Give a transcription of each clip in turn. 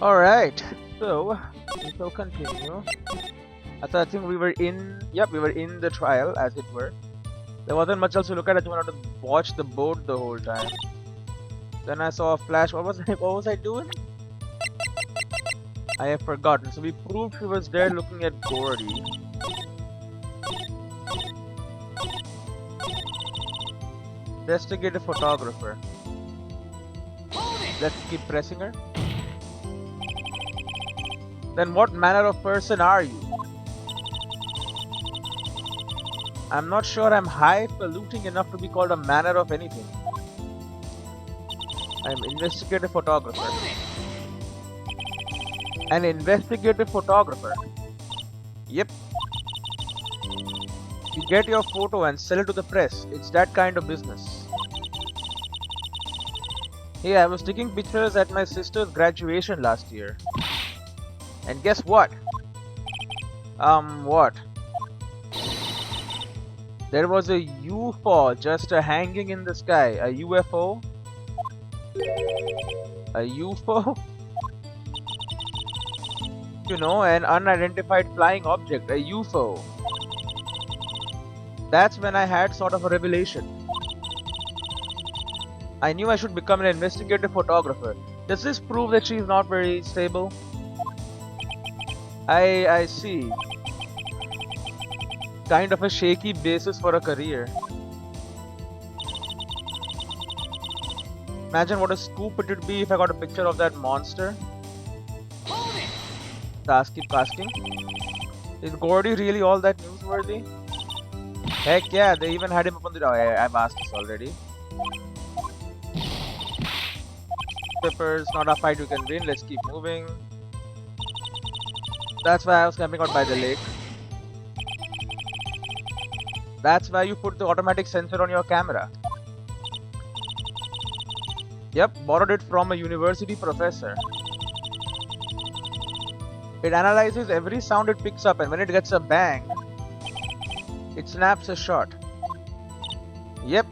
Alright, so we shall continue. So I think we were in, yep, we were in the trial as it were. There wasn't much else to look at, I just wanted to watch the boat the whole time. Then I saw a flash, what was I doing? I have forgotten. So we proved she was there looking at Gordy. Investigative photographer. Let's keep pressing her. Then what manner of person are you? I'm not sure I'm highfalutin enough to be called a manner of anything. I'm investigative photographer. An investigative photographer. Yep. You get your photo and sell it to the press. It's that kind of business. Hey, I was taking pictures at my sister's graduation last year. And guess what? What? There was a UFO just hanging in the sky. A UFO? A UFO? You know, an unidentified flying object. A UFO. That's when I had sort of a revelation. I knew I should become an investigative photographer. Does this prove that she's not very stable? I see. Kind of a shaky basis for a career. Imagine what a scoop it would be if I got a picture of that monster. Task keep asking. Is Gordy really all that newsworthy? Heck yeah, they even had him up on the... Oh, I've asked this already. Peppers, not a fight you can win. Let's keep moving. That's why I was camping out by the lake. That's why you put the automatic sensor on your camera. Yep, borrowed it from a university professor. It analyzes every sound it picks up, and when it gets a bang, it snaps a shot. Yep.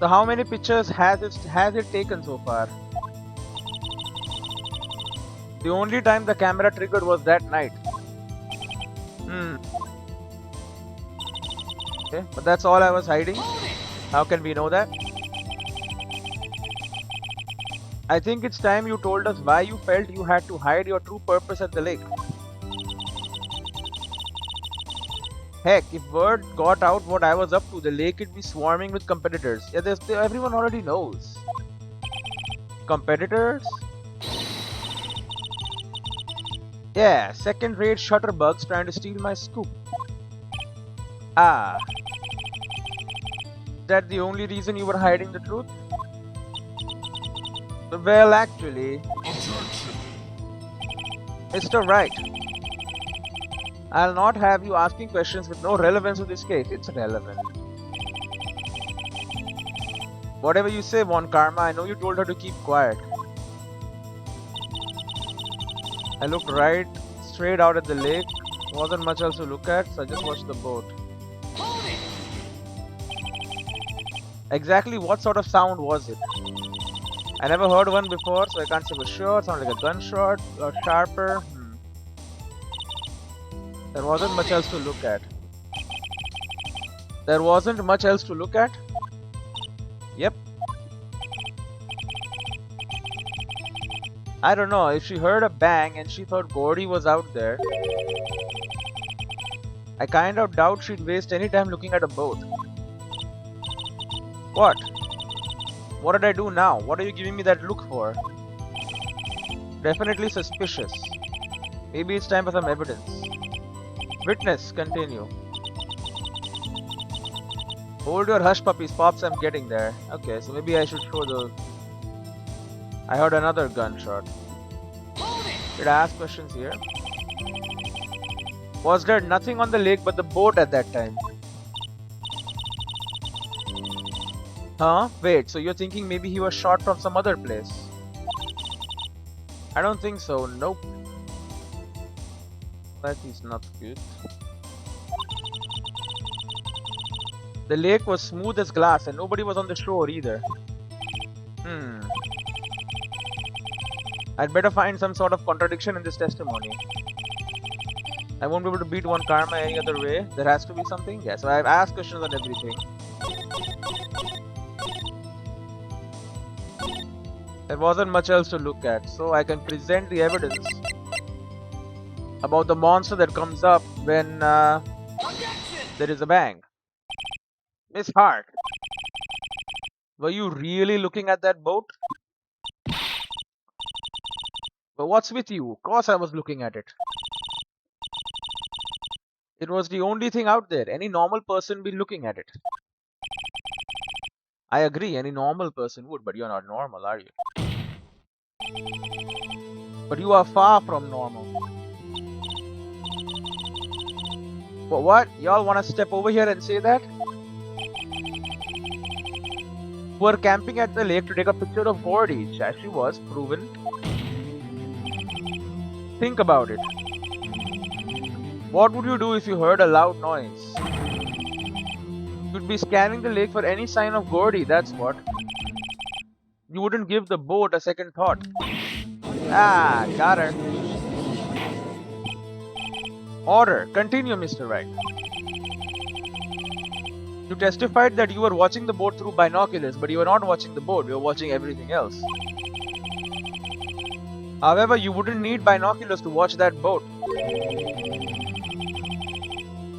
So how many pictures has it taken so far? The only time the camera triggered was that night. Okay, but that's all I was hiding. How can we know that? I think it's time you told us why you felt you had to hide your true purpose at the lake. Heck, if word got out what I was up to, the lake would be swarming with competitors. Yeah, everyone already knows. Competitors? Yeah, second-rate shutterbugs trying to steal my scoop. Ah. Is that the only reason you were hiding the truth? Well, actually... Mr. Wright, I'll not have you asking questions with no relevance to this case. It's relevant. Whatever you say, Von Karma, I know you told her to keep quiet. I looked right straight out at the lake. Wasn't much else to look at, so I just watched the boat. Exactly what sort of sound was it? I never heard one before, so I can't say for sure. It sounded like a gunshot or sharper. There wasn't much else to look at. There wasn't much else to look at? Yep. I don't know, if she heard a bang and she thought Gordy was out there, I kind of doubt she'd waste any time looking at a boat. What? What did I do now? What are you giving me that look for? Definitely suspicious. Maybe it's time for some evidence. Witness, continue. Hold your hush puppies, Pops, I'm getting there. Okay, so maybe I should show the... I heard another gunshot. Did I ask questions here? Was there nothing on the lake but the boat at that time? Huh? Wait, so you're thinking maybe he was shot from some other place? I don't think so, nope. That is not good. The lake was smooth as glass and nobody was on the shore either. I'd better find some sort of contradiction in this testimony. I won't be able to beat one karma any other way. There has to be something. Yeah, so I've asked questions on everything. There wasn't much else to look at, so I can present the evidence about the monster that comes up when there is a bang. Miss Hart, were you really looking at that boat? But what's with you? Of course I was looking at it. It was the only thing out there. Any normal person be looking at it. I agree, any normal person would, but you're not normal, are you? But you are far from normal. But what? Y'all wanna step over here and say that? Who were camping at the lake to take a picture of Gordy, as she was proven. Think about it. What would you do if you heard a loud noise? You'd be scanning the lake for any sign of Gordy, that's what. You wouldn't give the boat a second thought. Ah, got her. Order. Continue, Mr. Wright. You testified that you were watching the boat through binoculars, but you were not watching the boat, you were watching everything else. However, you wouldn't need binoculars to watch that boat.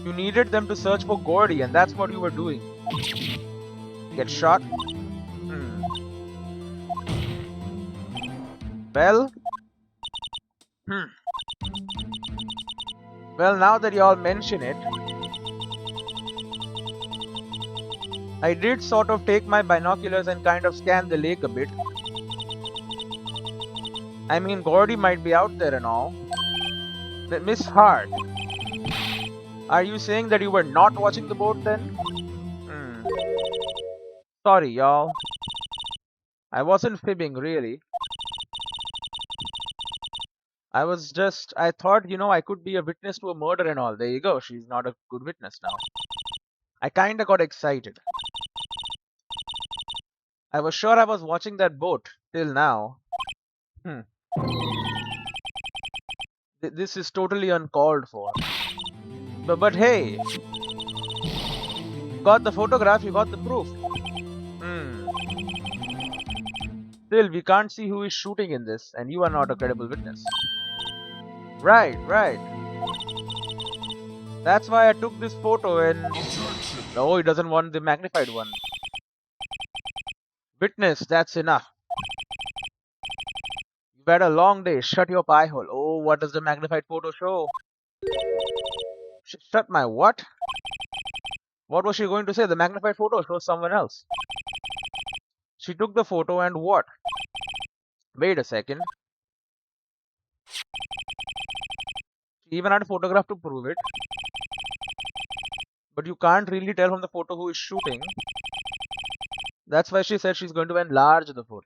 You needed them to search for Gordy, and that's what you were doing. Get shot? Well? Well, now that y'all mention it, I did sort of take my binoculars and kind of scan the lake a bit. I mean, Gordy might be out there and all. But Miss Hart, are you saying that you were not watching the boat then? Sorry, y'all. I wasn't fibbing, really. I thought, I could be a witness to a murder and all. There you go, she's not a good witness now. I kinda got excited. I was sure I was watching that boat, till now. This is totally uncalled for. But hey, you got the photograph, you got the proof. Still, we can't see who is shooting in this, and you are not a credible witness. Right. That's why I took this photo and... Oh, he doesn't want the magnified one. Witness, that's enough. You've had a long day, shut your pie hole. Oh, what does the magnified photo show? Shut my what? What was she going to say? The magnified photo shows someone else. She took the photo and what? Wait a second. She even had a photograph to prove it. But you can't really tell from the photo who is shooting. That's why she said she's going to enlarge the photo.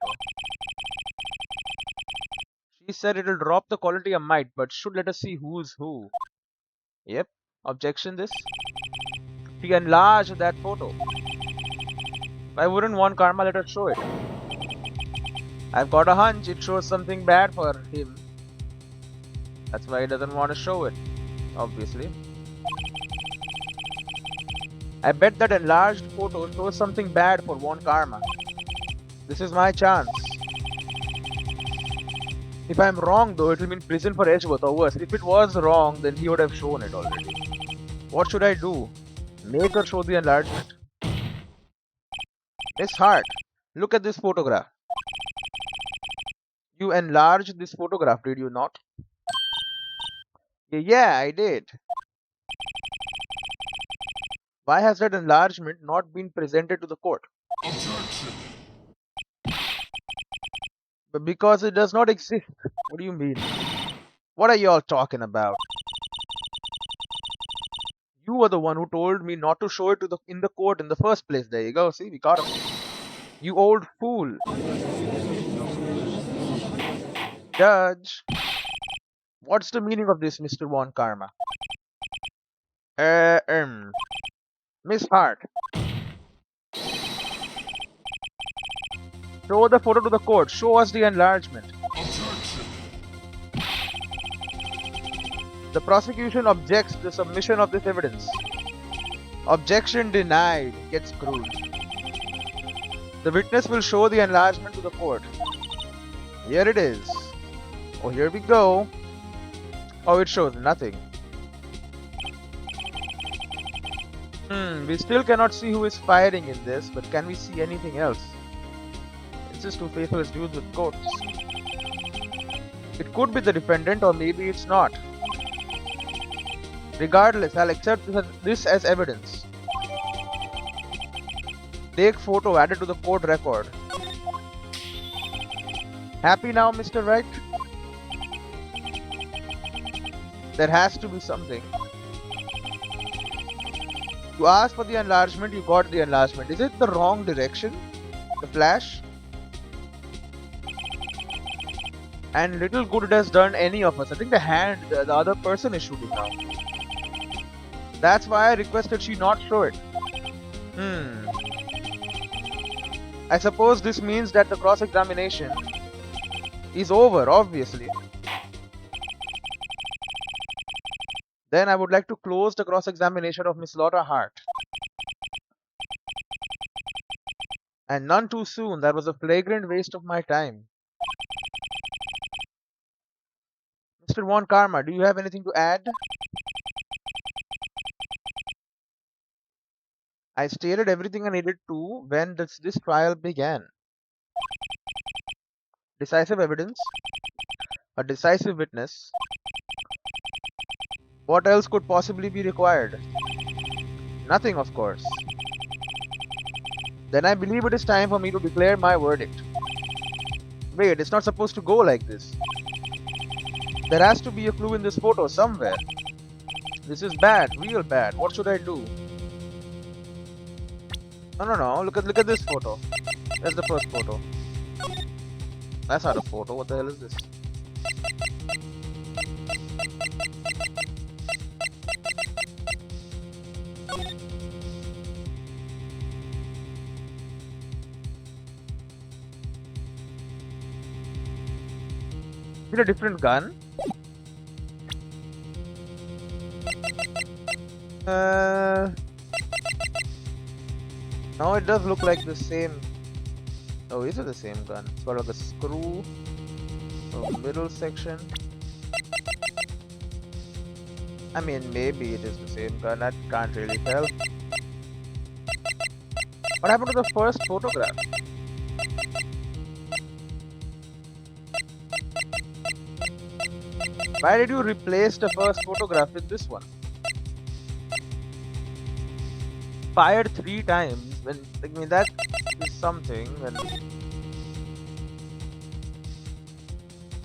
She said it'll drop the quality a mite, but should let us see who's who. Yep. Objection this. She enlarged that photo. I wouldn't want Karma let her show it. I've got a hunch it shows something bad for him. That's why he doesn't want to show it, obviously. I bet that enlarged photo shows something bad for Von Karma. This is my chance. If I'm wrong though, it will mean prison for Edgeworth or worse. If it was wrong, then he would have shown it already. What should I do? Make her show the enlargement. Miss Hart, look at this photograph. You enlarged this photograph, did you not? Yeah, I did. Why has that enlargement not been presented to the court? Objection. But because it does not exist. What do you mean? What are you all talking about? You were the one who told me not to show it in the court in the first place. There you go. See, we caught him. You old fool. Judge. What's the meaning of this, Mr. Von Karma? Miss Hart. Show the photo to the court. Show us the enlargement. Objection. The prosecution objects to the submission of this evidence. Objection denied. Get screwed. The witness will show the enlargement to the court. Here it is. Oh, here we go. Oh, it shows nothing. We still cannot see who is firing in this, but can we see anything else? It's just two faceless dudes with coats. It could be the defendant, or maybe it's not. Regardless, I'll accept this as evidence. Take photo added to the court record. Happy now, Mr. Wright? There has to be something. You asked for the enlargement, you got the enlargement. Is it the wrong direction? The flash? And little good it has done any of us. I think the other person is shooting now. That's why I requested she not show it. I suppose this means that the cross-examination is over, obviously. Then I would like to close the cross-examination of Miss Lotta Hart. And none too soon. That was a flagrant waste of my time. Mr. Von Karma, do you have anything to add? I stated everything I needed to when this trial began. Decisive evidence. A decisive witness. What else could possibly be required? Nothing, of course. Then I believe it is time for me to declare my verdict. Wait, it's not supposed to go like this. There has to be a clue in this photo somewhere. This is bad, real bad. What should I do? No. Look at this photo. That's the first photo. That's not a photo. What the hell is this? Is it a different gun? No, it does look like the same. Oh, is it the same gun? It's got like a screw, a middle section. I mean, maybe it is the same gun. I can't really tell. What happened to the first photograph? Why did you replace the first photograph with this one? Fired 3 times. When I mean that is something. When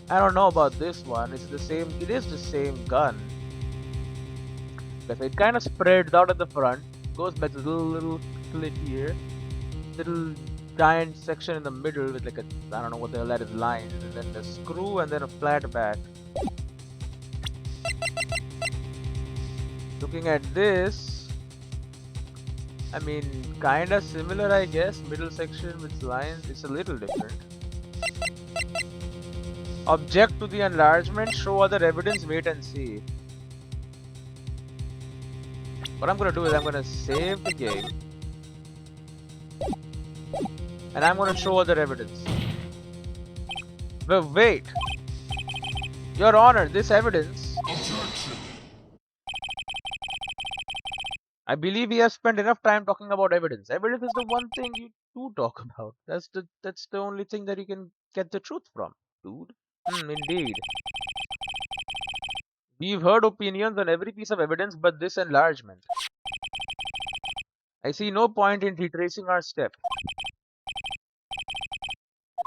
I don't know about this one. It's the same. It is the same gun. Because it kind of spreads out at the front. Goes back to the little slit here. Little giant section in the middle with like a, I don't know what the hell that is, line, and then the screw and then a flat back. Looking at this, I mean, kinda similar, I guess. Middle section with lines, it's a little different. Object to the enlargement, show other evidence, wait and see. What I'm gonna do is I'm gonna save the game. And I'm gonna show other evidence. But wait! Your Honor, this evidence... I believe we have spent enough time talking about evidence. Evidence is the one thing you do talk about. That's the only thing that you can get the truth from, dude. Indeed. We've heard opinions on every piece of evidence but this enlargement. I see no point in retracing our steps.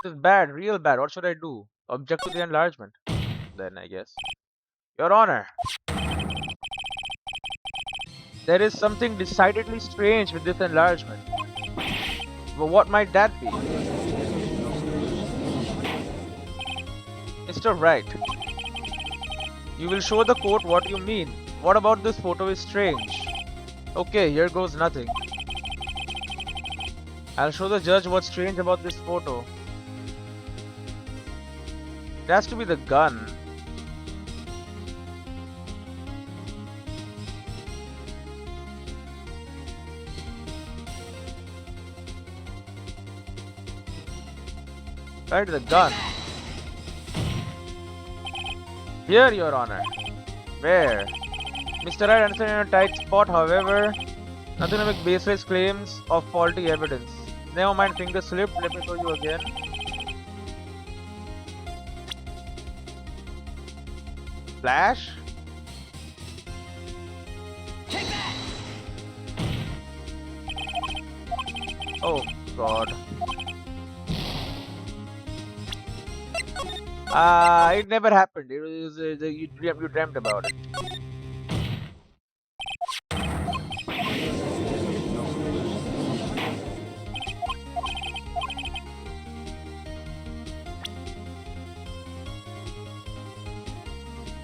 This is bad, real bad. What should I do? Object to the enlargement. Then I guess. Your Honor. There is something decidedly strange with this enlargement. But what might that be? Mr. Wright, you will show the court what you mean. What about this photo is strange? Okay, here goes nothing. I'll show the judge what's strange about this photo. It has to be the gun. Right, the gun. Here, Your Honor. Where? Mr. Wright, understand in a tight spot, however. Nothing to make baseless claims of faulty evidence. Never mind, finger slipped. Let me show you again. Flash? Oh God. It never happened. It was you dreamt about it.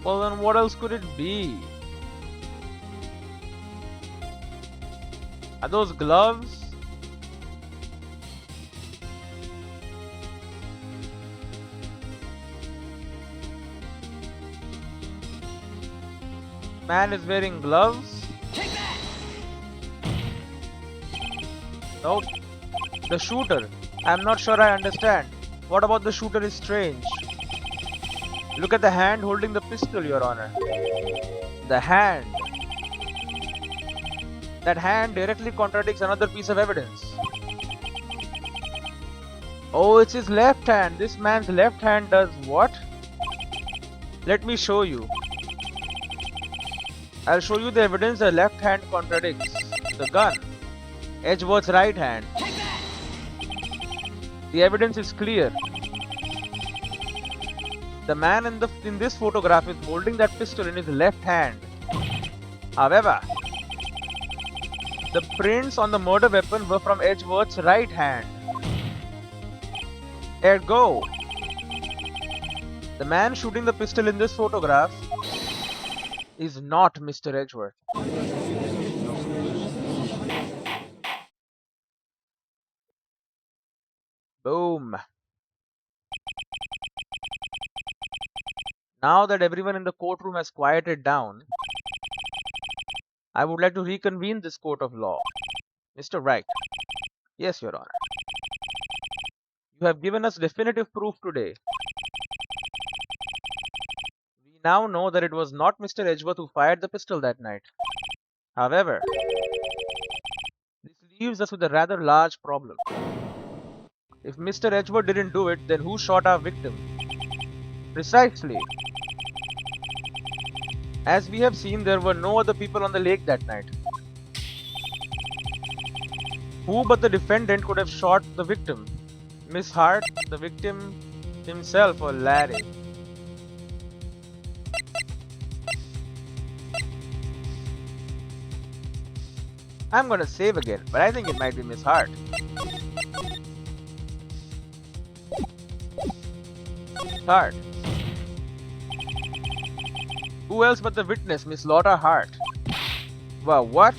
Well, then what else could it be? Are those gloves? Man is wearing gloves? Nope. The shooter. I'm not sure I understand. What about the shooter is strange? Look at the hand holding the pistol, Your Honor. The hand. That hand directly contradicts another piece of evidence. Oh, it's his left hand. This man's left hand does what? Let me show you. I'll show you the evidence the left hand contradicts. The gun. Edgeworth's right hand. The evidence is clear. The man in this photograph is holding that pistol in his left hand. However, the prints on the murder weapon were from Edgeworth's right hand. Ergo, the man shooting the pistol in this photograph is not Mr. Edgeworth. Boom. Now that everyone in the courtroom has quieted down, I would like to reconvene this court of law. Mr. Wright. Yes, Your Honor. You have given us definitive proof today. We now know that it was not Mr. Edgeworth who fired the pistol that night. However, this leaves us with a rather large problem. If Mr. Edgeworth didn't do it, then who shot our victim? Precisely. As we have seen, there were no other people on the lake that night. Who but the defendant could have shot the victim? Miss Hart, the victim himself, or Larry? I'm gonna save again, but I think it might be Miss Hart. Hart. Who else but the witness, Miss Lotta Hart? Wow, what?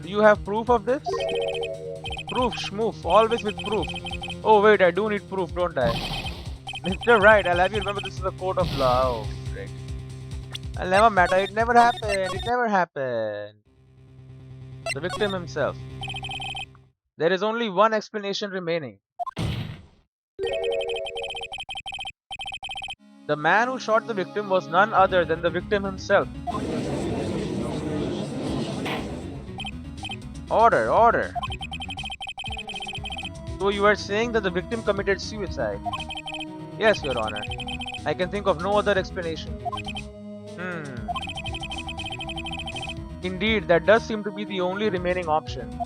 Do you have proof of this? Proof, schmoof, always with proof. Oh wait, I do need proof, don't I? Mr. Wright, I'll have you remember this is a court of law. Oh, great. I'll never matter, it never happened, it never happened. The victim himself. There is only one explanation remaining. The man who shot the victim was none other than the victim himself. Order, order. So you are saying that the victim committed suicide? Yes, Your Honor. I can think of no other explanation. Indeed, that does seem to be the only remaining option.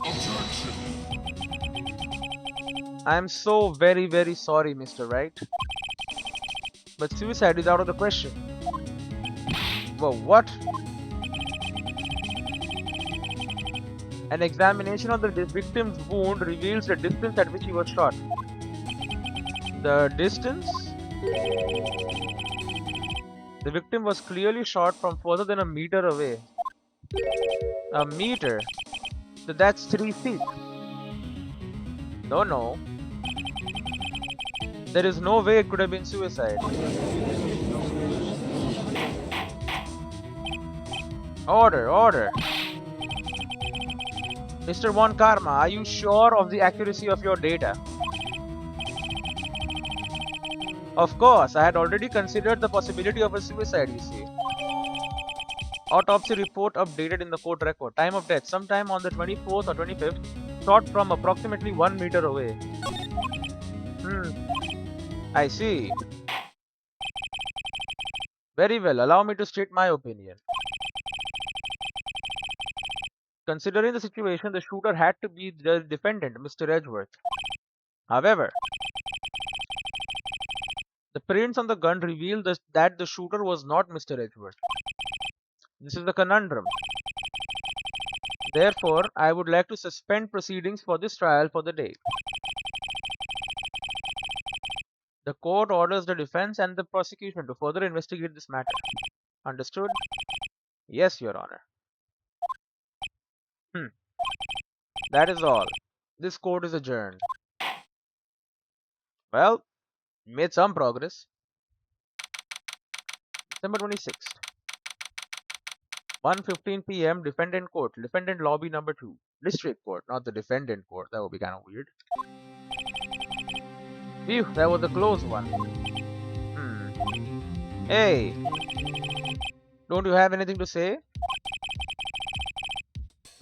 I am so very, very sorry, Mr. Wright. But suicide is out of the question. Whoa, what? An examination of the victim's wound reveals the distance at which he was shot. The distance? The victim was clearly shot from further than a meter away. A meter? So that's 3 feet. No. There is no way it could have been suicide. Order, order. Mr. Von Karma, are you sure of the accuracy of your data? Of course, I had already considered the possibility of a suicide, you see. Autopsy report updated in the court record. Time of death, sometime on the 24th or 25th, shot from approximately 1 meter away. I see. Very well, allow me to state my opinion. Considering the situation, the shooter had to be the defendant, Mr. Edgeworth. However, the prints on the gun reveal that the shooter was not Mr. Edgeworth. This is the conundrum. Therefore, I would like to suspend proceedings for this trial for the day. The court orders the defense and the prosecution to further investigate this matter. Understood? Yes, Your Honor. That is all. This court is adjourned. Well, we made some progress. December 26th. 1:15 p.m. Defendant Court. Defendant Lobby number 2. District Court, not the Defendant Court. That would be kind of weird. Phew, that was a close one. Hey! Don't you have anything to say?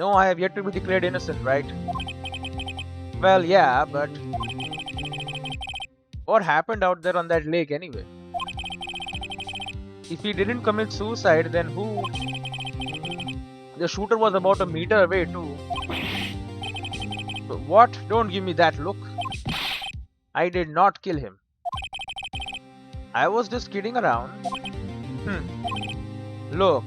No, I have yet to be declared innocent, right? Well, yeah, but... what happened out there on that lake anyway? If he didn't commit suicide, then who? The shooter was about a meter away too. But what? Don't give me that look. I did not kill him. I was just kidding around. Look.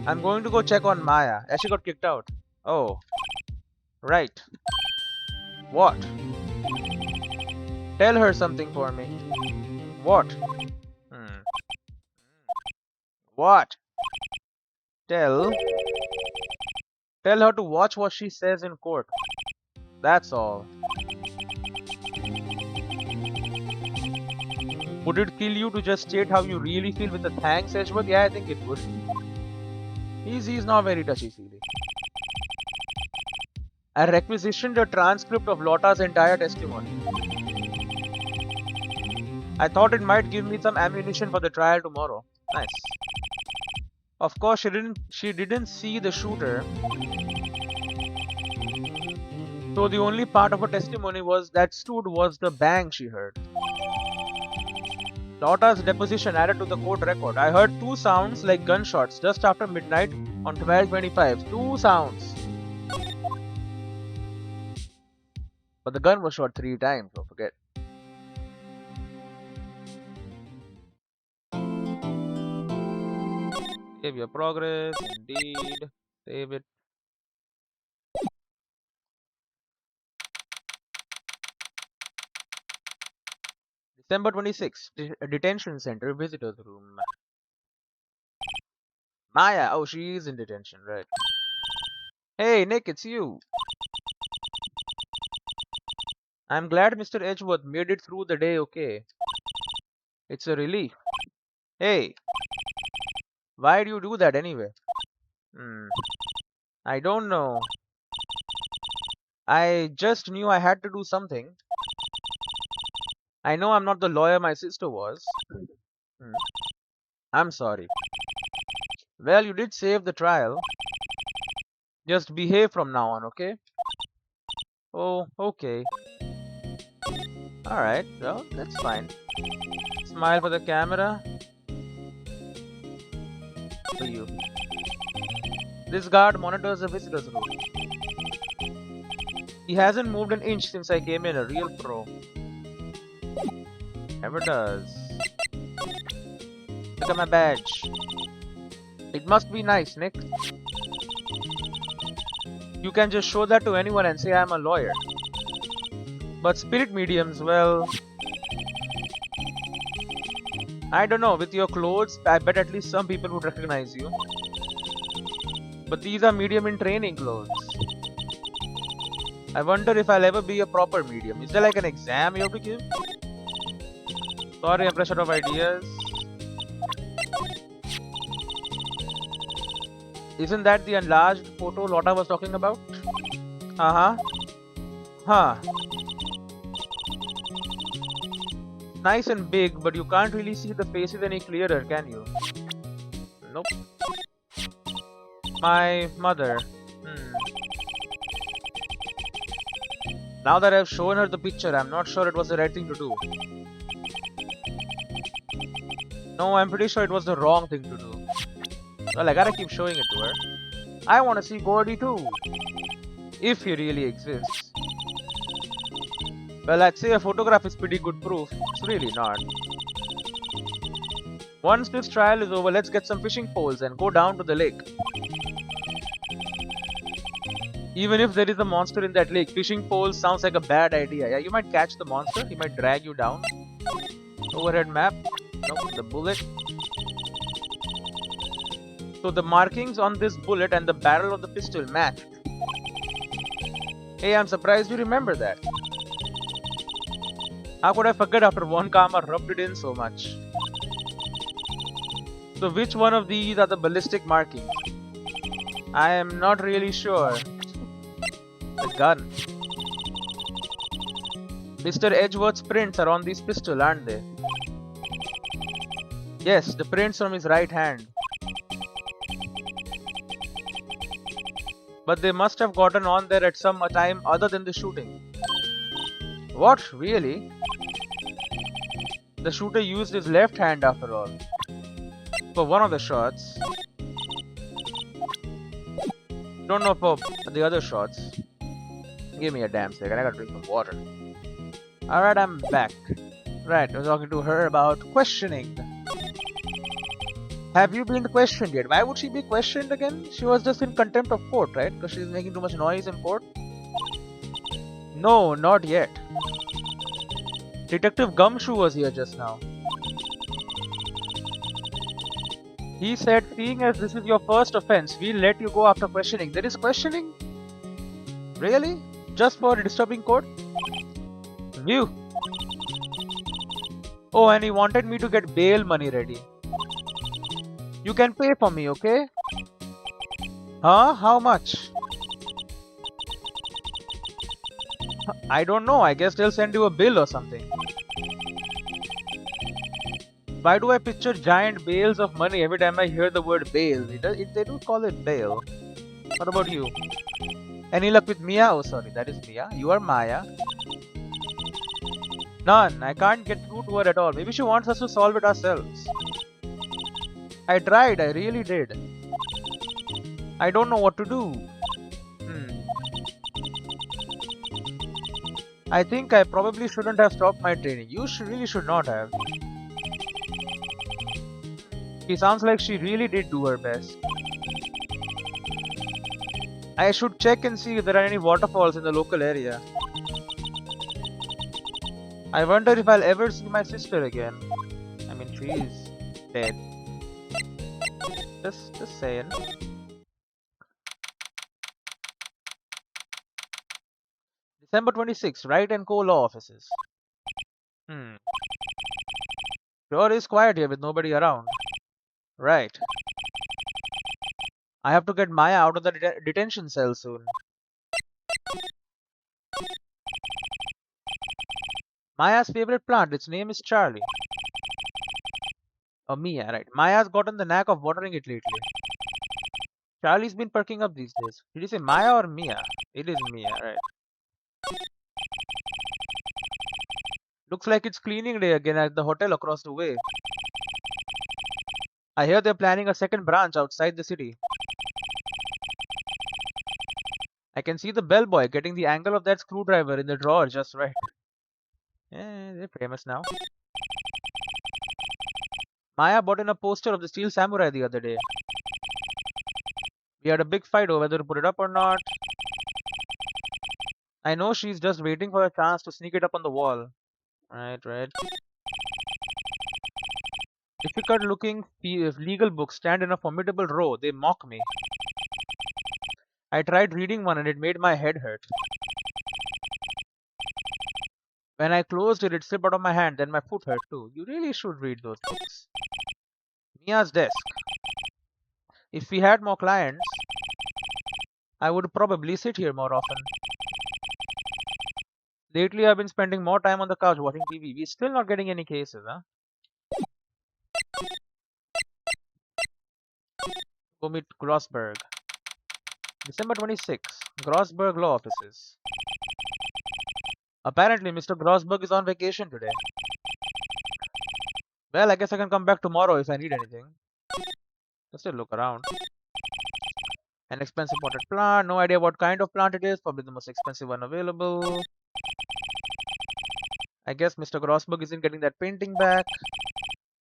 I'm going to go check on Maya. She got kicked out. Oh. Right. What? Tell her something for me. What? What? Tell her to watch what she says in court. That's all. Would it kill you to just state how you really feel with a thanks, Edgeworth? Yeah, I think it would. He's not very touchy-feely. I requisitioned a transcript of Lotta's entire testimony. I thought it might give me some ammunition for the trial tomorrow. Nice. Of course, she didn't see the shooter. So the only part of her testimony was that stood was the bang she heard. Lotta's deposition added to the court record. I heard 2 sounds like gunshots just after midnight on 12/25. 2 sounds. But the gun was shot 3 times, don't forget. Save your progress, indeed. Save it. December 26th, detention center, visitors room. Maya, oh, she is in detention, right? Hey, Nick, it's you. I'm glad Mr. Edgeworth made it through the day okay. It's a relief. Hey, why do you do that anyway? I don't know. I just knew I had to do something. I know I'm not the lawyer my sister was. I'm sorry. Well, you did save the trial. Just behave from now on, okay? Oh, okay. Alright, well, that's fine. Smile for the camera. For you. This guard monitors the visitors room. He hasn't moved an inch since I came in, a real pro. Never does. Look at my badge. It must be nice, Nick. You can just show that to anyone and say I'm a lawyer. But spirit mediums, well... I don't know, with your clothes, I bet at least some people would recognize you. But these are medium in training clothes. I wonder if I'll ever be a proper medium. Is there like an exam you have to give? Sorry, I'm fresh out of ideas. Isn't that the enlarged photo Lotta was talking about? Huh. nice and big, but you can't really see the faces any clearer, can you? Nope. My mother. Now that I've shown her the picture, I'm not sure it was the right thing to do. No, I'm pretty sure it was the wrong thing to do. Well, I gotta keep showing it to her. I wanna see Gordy too. If he really exists. Well, I'd say a photograph is pretty good proof. It's really not. Once this trial is over, let's get some fishing poles and go down to the lake. Even if there is a monster in that lake, fishing poles sounds like a bad idea. Yeah, you might catch the monster, he might drag you down. Overhead map. Nope, the bullet. So the markings on this bullet and the barrel of the pistol match. Hey, I'm surprised you remember that. How could I forget after one karma rubbed it in so much? So which one of these are the ballistic markings? I am not really sure. The gun. Mr. Edgeworth's prints are on this pistol, aren't they? Yes, the prints from his right hand. But they must have gotten on there at some time other than the shooting. What? Really? The shooter used his left hand after all. For one of the shots. Don't know for the other shots. Give me a damn second, I gotta drink some water. Alright, I'm back. Right, I was talking to her about questioning. Have you been questioned yet? Why would she be questioned again? She was just in contempt of court, right? Because she's making too much noise in court? No, not yet. Detective Gumshoe was here just now. He said, seeing as this is your first offense, we'll let you go after questioning. There is questioning? Really? Just for disturbing court? View. Oh, and he wanted me to get bail money ready. You can pay for me, okay? Huh? How much? I don't know. I guess they'll send you a bill or something. Why do I picture giant bales of money every time I hear the word bail? They do call it bail. What about you? Any luck with Mia? Oh, sorry, that is Mia. You are Maya. None. I can't get through to her at all. Maybe she wants us to solve it ourselves. I tried. I really did. I don't know what to do. I think I probably shouldn't have stopped my training. You really should not have. She sounds like she really did do her best. I should check and see if there are any waterfalls in the local area. I wonder if I'll ever see my sister again. I mean, she's dead. Just saying. December 26th, Wright and Co. Law Offices. Sure is quiet here with nobody around. Right. I have to get Maya out of the detention cell soon. Maya's favorite plant, its name is Charlie. Oh, Mia, right. Maya's gotten the knack of watering it lately. Charlie's been perking up these days. Did you say Maya or Mia? It is Mia, right. Looks like it's cleaning day again at the hotel across the way. I hear they're planning a second branch outside the city. I can see the bellboy getting the angle of that screwdriver in the drawer just right. Yeah, they're famous now. Maya bought in a poster of the Steel Samurai the other day. We had a big fight over whether to put it up or not. I know she's just waiting for a chance to sneak it up on the wall. Right. Difficult looking legal books stand in a formidable row. They mock me. I tried reading one and it made my head hurt. When I closed it, it slipped out of my hand, then my foot hurt too. You really should read those books. Mia's desk. If we had more clients, I would probably sit here more often. Lately, I've been spending more time on the couch watching TV. We're still not getting any cases, huh? Go meet Grossberg. December 26th, Grossberg Law Offices. Apparently, Mr. Grossberg is on vacation today. Well, I guess I can come back tomorrow if I need anything. Let's still look around. An expensive potted plant. No idea what kind of plant it is. Probably the most expensive one available. I guess Mr. Grossberg isn't getting that painting back.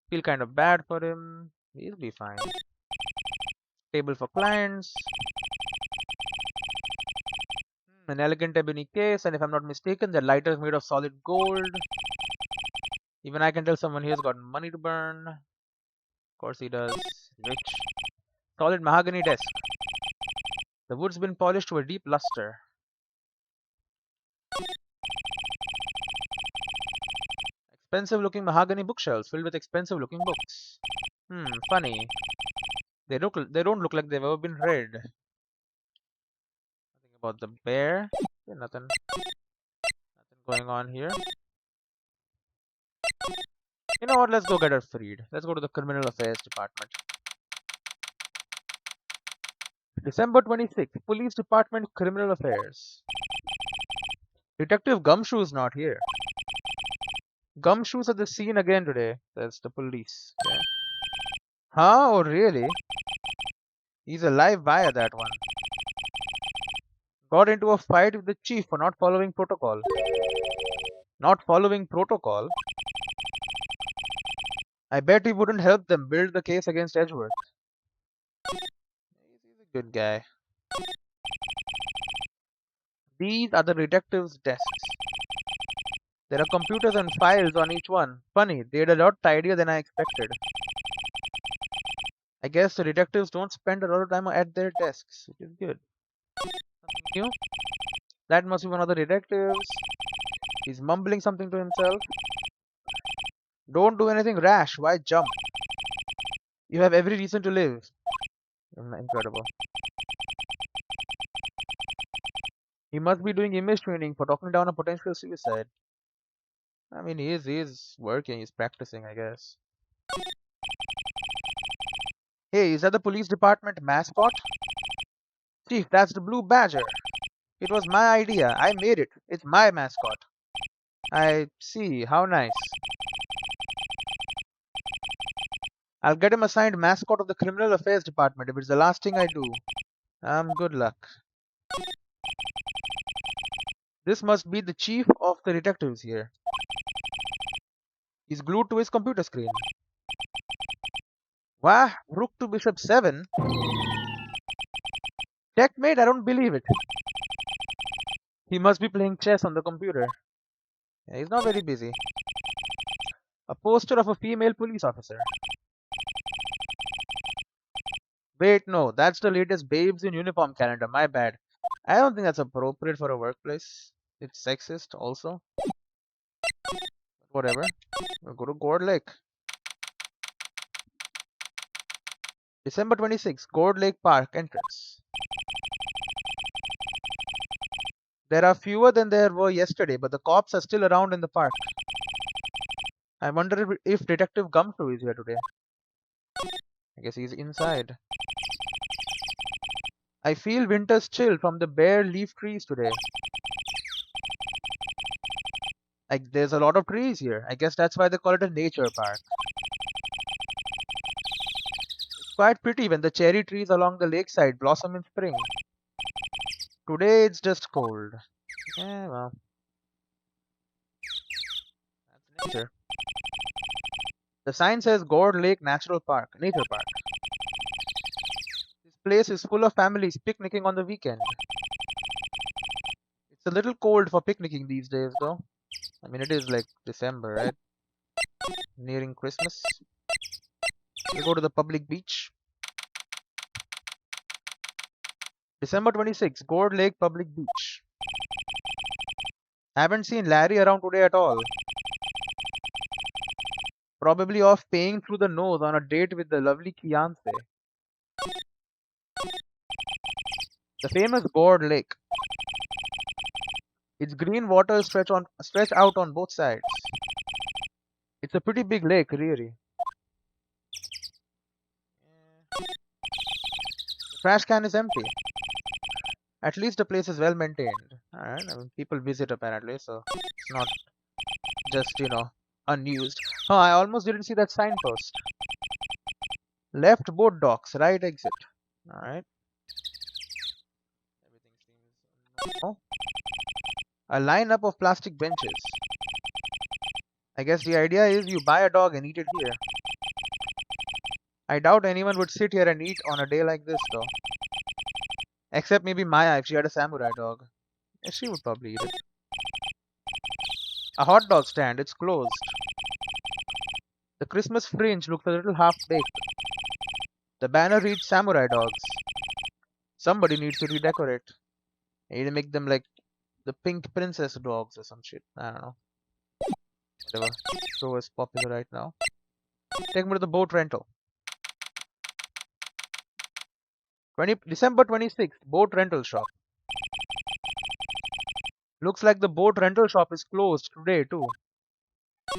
Feel kind of bad for him. He'll be fine. Table for clients. An elegant ebony case, and if I'm not mistaken, the lighter is made of solid gold. Even I can tell someone here's got money to burn. Of course he does. Rich. Solid mahogany desk. The wood's been polished to a deep luster. Expensive looking mahogany bookshelves filled with expensive looking books. Funny. They don't look like they've ever been read. Nothing about the bear. Yeah, nothing going on here. You know what? Let's go get her freed. Let's go to the criminal affairs department. December 26th, Police Department Criminal Affairs. Detective Gumshoe's not here. Gumshoe's at the scene again today. That's the police. Okay. Huh? Oh, really? He's a live wire, that one. Got into a fight with the chief for not following protocol. Not following protocol? I bet he wouldn't help them build the case against Edgeworth. He's a good guy. These are the detectives' desks. There are computers and files on each one. Funny, they're a lot tidier than I expected. I guess the detectives don't spend a lot of time at their desks, which is good. Something new? That must be one of the detectives. He's mumbling something to himself. Don't do anything rash. Why jump? You have every reason to live. Incredible. He must be doing image training for talking down a potential suicide. I mean, he is working. He's practicing, I guess. Hey, is that the police department mascot? Chief, that's the blue badger. It was my idea. I made it. It's my mascot. I see. How nice. I'll get him assigned mascot of the criminal affairs department if it's the last thing I do. Good luck. This must be the chief of the detectives here. He's glued to his computer screen. Wah, rook to bishop 7? Checkmate, I don't believe it. He must be playing chess on the computer. Yeah, he's not very busy. A poster of a female police officer. Wait, no, that's the latest Babes in Uniform calendar, my bad. I don't think that's appropriate for a workplace. It's sexist also. Whatever. We'll go to Gourd Lake. December 26th, Gourd Lake Park entrance. There are fewer than there were yesterday, but the cops are still around in the park. I wonder if Detective Gumshoe is here today. I guess he's inside. I feel winter's chill from the bare leaf trees today. There's a lot of trees here. I guess that's why they call it a nature park. It's quite pretty when the cherry trees along the lakeside blossom in spring. Today it's just cold. Yeah, well. That's nature. The sign says Gourd Lake Nature Park. This place is full of families picnicking on the weekend. It's a little cold for picnicking these days though. I mean, it is like December, right? Nearing Christmas. We go to the public beach. December 26th, Gourd Lake Public Beach. Haven't seen Larry around today at all. Probably off paying through the nose on a date with the lovely Kianse. The famous Gourd Lake. Its green waters stretch out on both sides. It's a pretty big lake, really. The trash can is empty. At least the place is well maintained. Alright, I mean, people visit apparently, so it's not just, unused. Oh, I almost didn't see that signpost. Left boat docks, right exit. Alright. Everything seems normal. A lineup of plastic benches. I guess the idea is you buy a dog and eat it here. I doubt anyone would sit here and eat on a day like this, though. Except maybe Maya if she had a samurai dog. Yeah, she would probably eat it. A hot dog stand, it's closed. The Christmas fringe looks a little half-baked. The banner reads samurai dogs. Somebody needs to redecorate. You need to make them like the pink princess dogs or some shit. I don't know. Whatever. So is popular right now. Take me to the boat rental. December 26th, boat rental shop. Looks like the boat rental shop is closed today too.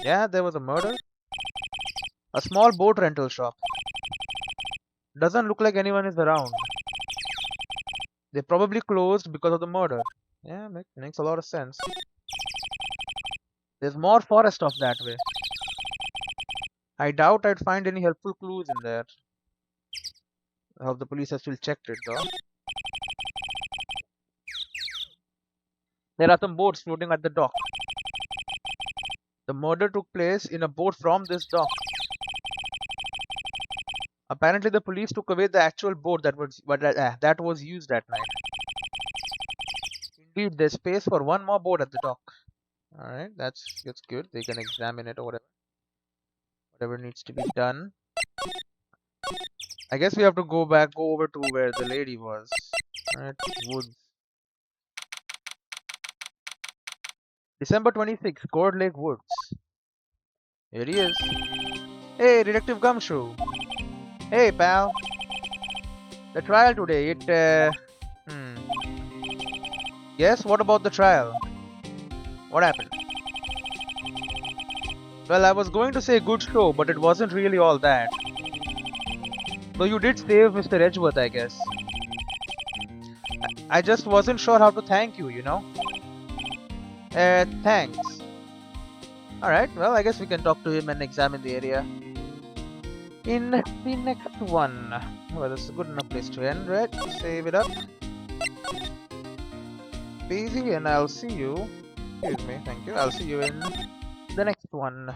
Yeah, there was a murder. A small boat rental shop. Doesn't look like anyone is around. They probably closed because of the murder. Yeah, makes a lot of sense. There's more forest off that way. I doubt I'd find any helpful clues in there. I hope the police have still checked it though. There are some boats floating at the dock. The murder took place in a boat from this dock. Apparently the police took away the actual boat that was used that night. Indeed, there's space for one more boat at the dock. Alright, that's good. They can examine it or whatever needs to be done. I guess we have to go over to where the lady was. Alright, woods. December 26th, Cord Lake Woods. Here he is. Hey, Detective Gumshoe. Hey, pal. The trial today, Yes, what about the trial? What happened? Well, I was going to say good show, but it wasn't really all that. Though you did save Mr. Edgeworth, I guess. I just wasn't sure how to thank you, Thanks. Alright, well, I guess we can talk to him and examine the area. In the next one. Well, this is a good enough place to end, right? Save it up. Easy, and I'll see you. Excuse me, thank you. I'll see you in the next one.